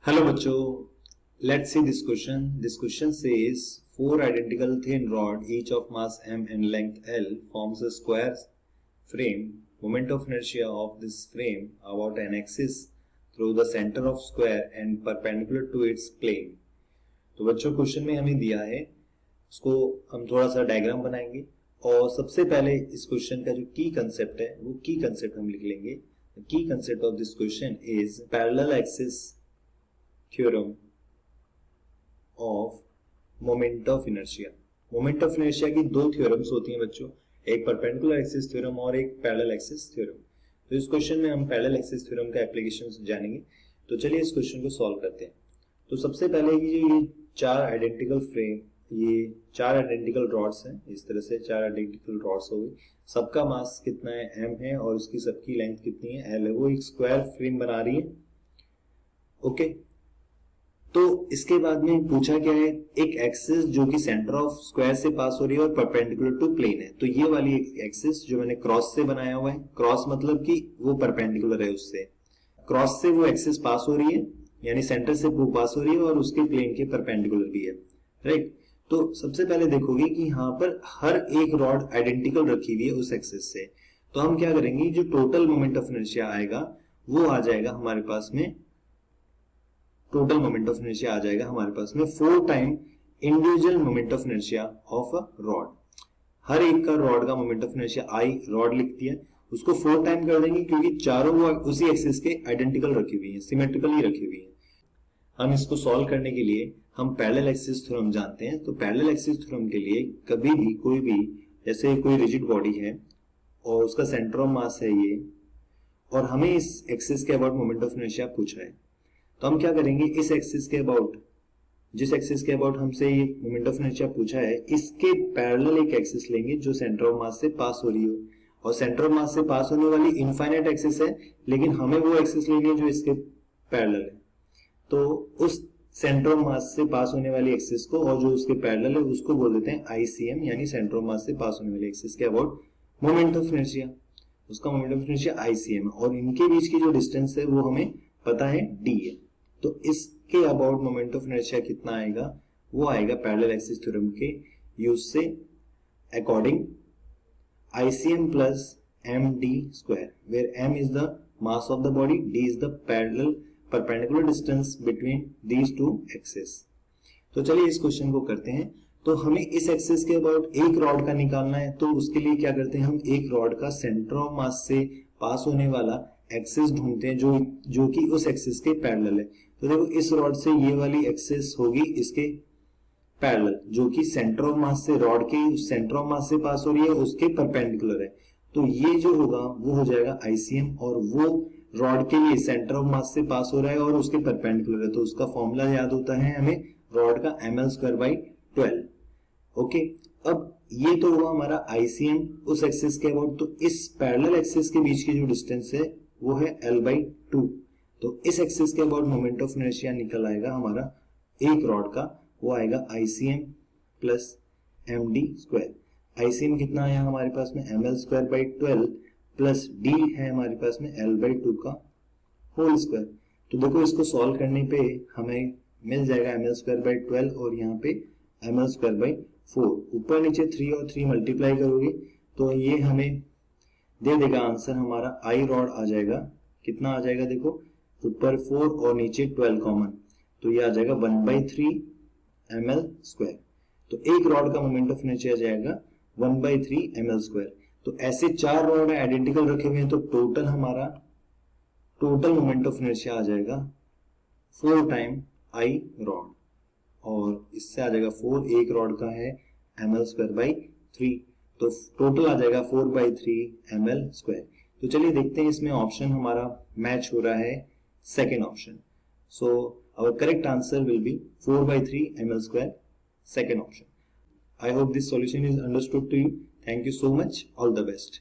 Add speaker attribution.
Speaker 1: Hello बच्चों, let's see this question. This question says four identical thin rod, each of mass m and length L, forms a square frame. Moment of inertia of this frame about an axis through the center of square and perpendicular to its plane. तो बच्चों question में हमें दिया है, उसको हम थोड़ा सा डायग्राम बनाएंगे और सबसे पहले इस क्वेश्चन का जो की कंसेप्ट है वो की कंसेप्ट हम लिख लेंगे. की concept of this question is parallel axis theorem of moment of inertia. Moment of inertia की दो थ्योरम्स होती हैं बच्चों, एक परपेंडिकुलर एक्सिस थ्योरम और एक पैरेलल एक्सिस थ्योरम. तो इस क्वेश्चन में हम पैरेलल एक्सिस थ्योरम का एप्लीकेशन जानेंगे. तो चलिए इस क्वेश्चन को सॉल्व करते हैं. तो सबसे पहले ये चार आइडेंटिकल फ्रेम, ये चार आइडेंटिकल रॉड्स हैं, इस तरह से चार आइडेंटिकल रॉड्स हो गई. सबका मास कितना है, m है, और उसकी सबकी लेंथ कितनी है, l है. वो एक स्क्वायर फ्रेम बना रही है. ओके, तो इसके बाद में पूछा क्या है, एक एक्सिस जो कि सेंटर ऑफ स्क्वायर से पास हो रही है और परपेंडिकुलर टू प्लेन है. तो ये वाली एक्सिस जो मैंने क्रॉस से बनाया हुआ है, क्रॉस मतलब कि वो परपेंडिकुलर है उससे, क्रॉस से वो एक्सिस पास हो रही है, यानी सेंटर से वो पास हो रही है और उसके प्लेन के परपेंडिकुलर भी है. राइट. तो सबसे पहले देखोगे कि यहाँ पर हर एक रॉड आइडेंटिकल रखी हुई है उस एक्सिस से. तो हम क्या करेंगे, जो टोटल मोमेंट ऑफ इनर्शिया आएगा वो आ जाएगा हमारे पास में, टोटल मोमेंट ऑफ इनर्शिया आ जाएगा हमारे पास में 4 time individual moment of inertia of a rod. हर एक का रॉड का moment of inertia I rod लिख दिया, उसको 4 टाइम कर देंगे क्योंकि चारों वो उसी एक्सिस के आइडेंटिकल रखी हुई है, सिमेट्रिकली रखी हुई है. हम इसको सॉल्व करने के लिए हम पैरेलल एक्सिस थ्योरम जानते हैं. तो पैरेलल एक्सिस थ्योरम के लिए कभी भी कोई भी, जैसे कोई रिजिड बॉडी है और उसका सेंटर ऑफ मास है ये, और हमें इस एक्सिस के अबाउट मोमेंट ऑफ इनर्शिया पूछ रहा है, तो हम क्या करेंगे, इस एक्सिस के अबाउट, जिस एक्सिस के अबाउट हमसे ये मोमेंट ऑफ इनर्शिया पूछा है, इसके पैरेलल एक एक्सिस लेंगे जो सेंटर ऑफ मास से पास हो रही हो. और सेंटर ऑफ मास से पास होने वाली इनफाइनाइट एक्सिस है, लेकिन हमें वो एक्सिस लेनी है जो इसके पैरेलल है. तो उस सेंटर ऑफ मास से पास होने वाली एक्सिस को और जो उसके पैरेलल है उसको बोल देते हैं आईसीएम, यानी सेंटर ऑफ मास से पास होने वाली एक्सिस के अबाउट मोमेंट ऑफ इनर्शिया. उसका मोमेंट ऑफ इनर्शिया आईसीएम, और इनके बीच की जो डिस्टेंस है वो हमें पता है डी है. तो इसके अबाउट मोमेंट ऑफ इनर्शिया कितना आएगा, वो आएगा पैरेलल एक्सिस थ्योरम के यूज से according ICM plus MD square, where M is the mass of the body, D is the perpendicular distance between these two axes. तो चलिए इस क्वेश्चन को करते हैं. तो हमें इस एक्सिस के अबाउट एक रॉड का निकालना है, तो उसके लिए क्या करते हैं, हम एक रॉड का सेंटर ऑफ मास से पास होने वाला एक्सिस ढूंढते हैं जो कि उस एक्सिस के पैरेलल है. तो देखो इस रॉड से ये वाली एक्सिस होगी इसके पैरेलल, जो कि सेंटर ऑफ मास से, रॉड के सेंटर ऑफ मास से पास हो रही है, उसके परपेंडिकुलर है. तो ये जो होगा वो हो जाएगा आईसीएम, और वो रॉड के लिए सेंटर ऑफ मास से पास हो रहा है और उसके परपेंडिकुलर है. तो उसका फॉर्मूला याद होता है हमें, रॉड का ml स्क्वायर बाई 12. ओके, अब ये तो हुआ हमारा आईसीएम उस एक्सिस के अबाउट. तो इस पैरेलल एक्सिस के बीच की जो डिस्टेंस है वो है L/2. तो इस एक्सिस के अबाउट मोमेंट ऑफ इनर्शिया निकल आएगा हमारा एक रॉड का, वो आएगा ICM plus MD square. ICM कितना आया हमारे पास में, ml square by 12 plus D है हमारे पास में L/2 का होल स्क्वायर. तो देखो इसको सॉल्व करने पे हमें मिल जाएगा ml स्क्वायर बाई 12 और यहाँ पे ml स्क्वायर बाई 4. ऊपर नीचे 3 और 3 मल्टीप्लाई करोगे तो ये हमें दे देगा आंसर, हमारा आई रॉड आ जाएगा. कितना आ जाएगा, देखो ऊपर 4 और नीचे 12 कॉमन, तो ये आ जाएगा 1/3 ml स्क्वायर. तो एक रॉड का मोमेंट ऑफ इनर्शिया जाएगा 1/3 ml स्क्वायर. तो ऐसे चार रॉड आइडेंटिकल रखे हुए हैं, तो टोटल हमारा टोटल मोमेंट ऑफ इनर्शिया आ जाएगा 4 टाइम आई रॉड, और इससे आ जाएगा 4, एक रॉड का है ml स्क्वायर बाई 3, तो टोटल आ जाएगा 4/3 ml स्क्वायर. तो चलिए देखते हैं इसमें ऑप्शन हमारा मैच हो रहा है second option. So our correct answer will be 4/3 ml square, second option. I hope this solution is understood to you. Thank you so much. All the best.